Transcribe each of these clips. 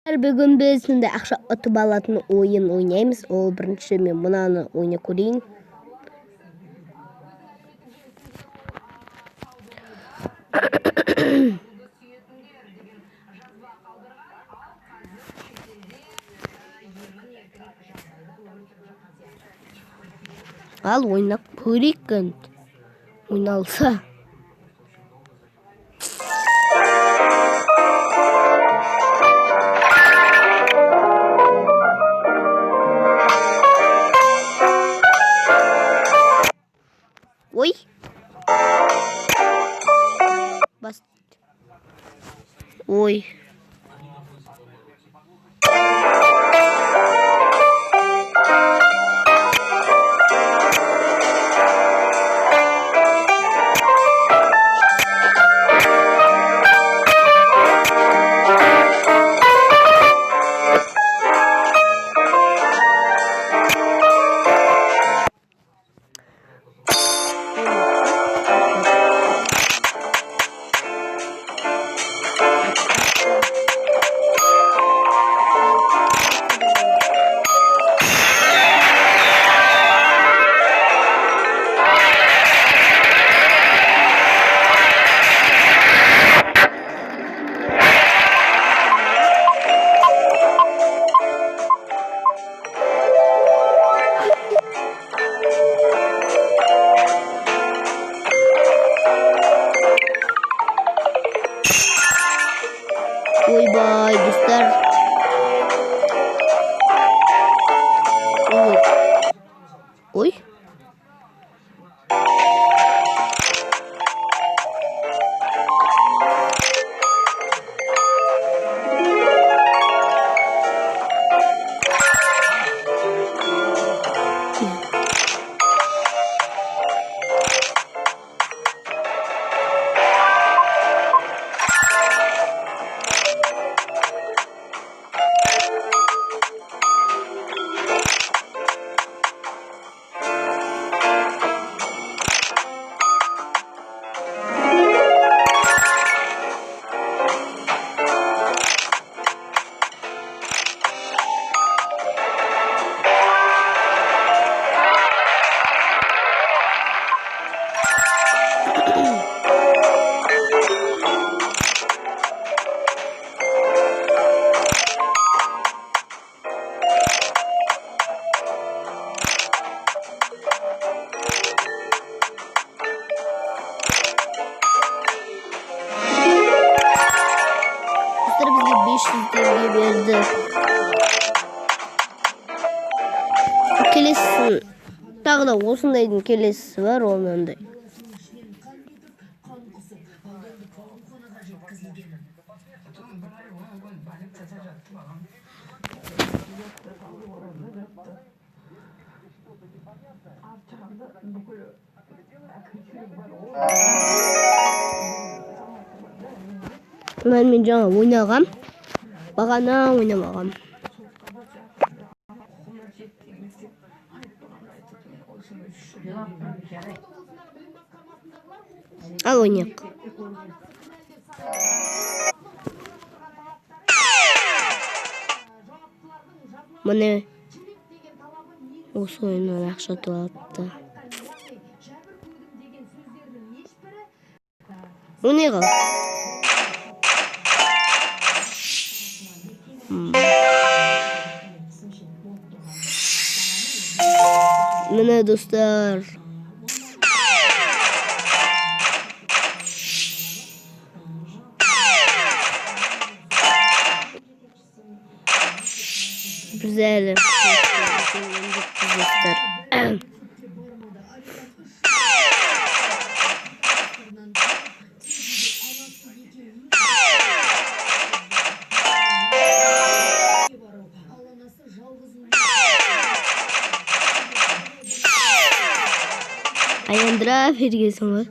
Бүгін біз сондай ақша ұтып алатын ойын ойнаймыз. Ол бірінші мен мынаны ойнап көрейін. Ал ойнап көрейік. Ойналса. Ой. Бас. Ой. Ойбай, достар. Ой. Bizge 500 TL verdi. Kelesi tағы да осындайдың келесісі бар, ол мынандай. Мен жаңа ойнағам. Бағана ойнамағам. Ал ойнайық. Міне осы ойыннан ақша туатты. Ойнайық. Міне достар. Güzel. Ayandra Ferguson var.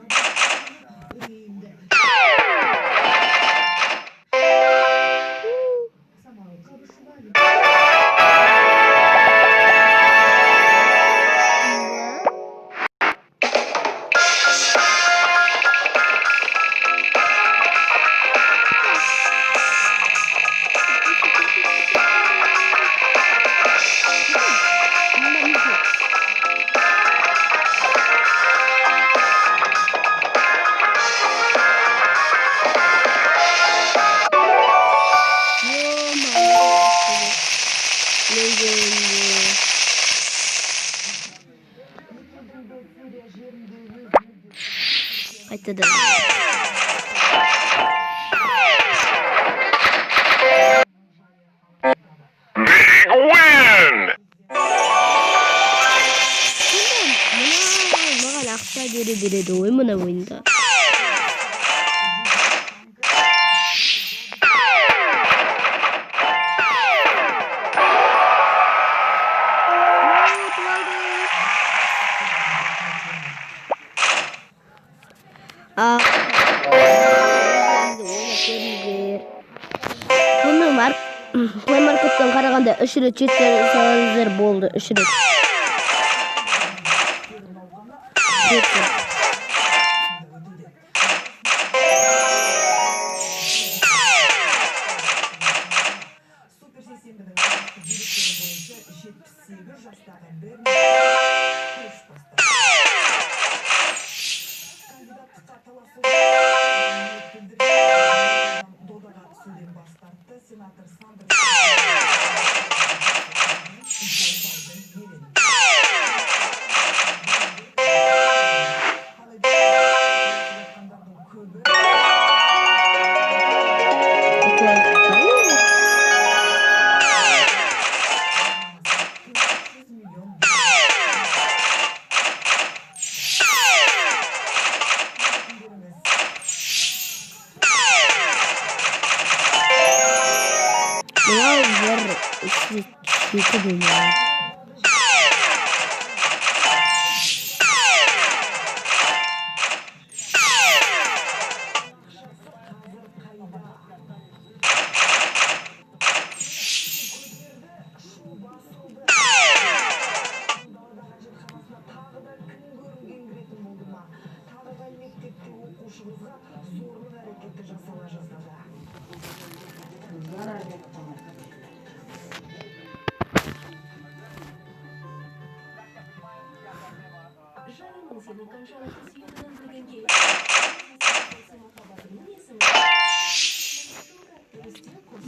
Қайтадан. Маған ақша береді ғой мына ойында. Бұны плеймаркеттен қарағанда 3 рет жеткізсеңіздер болды. 3 рет.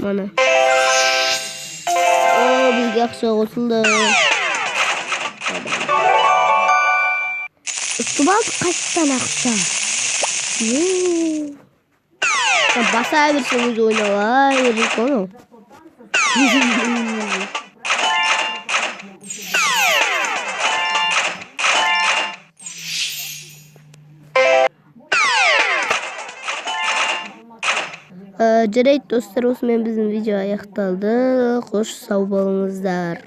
Mana. Bizga yaxshi qo'shildi. Ustibal qayerdan aqsa? Basa bersangiz o'ynayver, ko'no. Жарайды достар, осымен біздің видео аяқталды. Қош сау болыңыздар.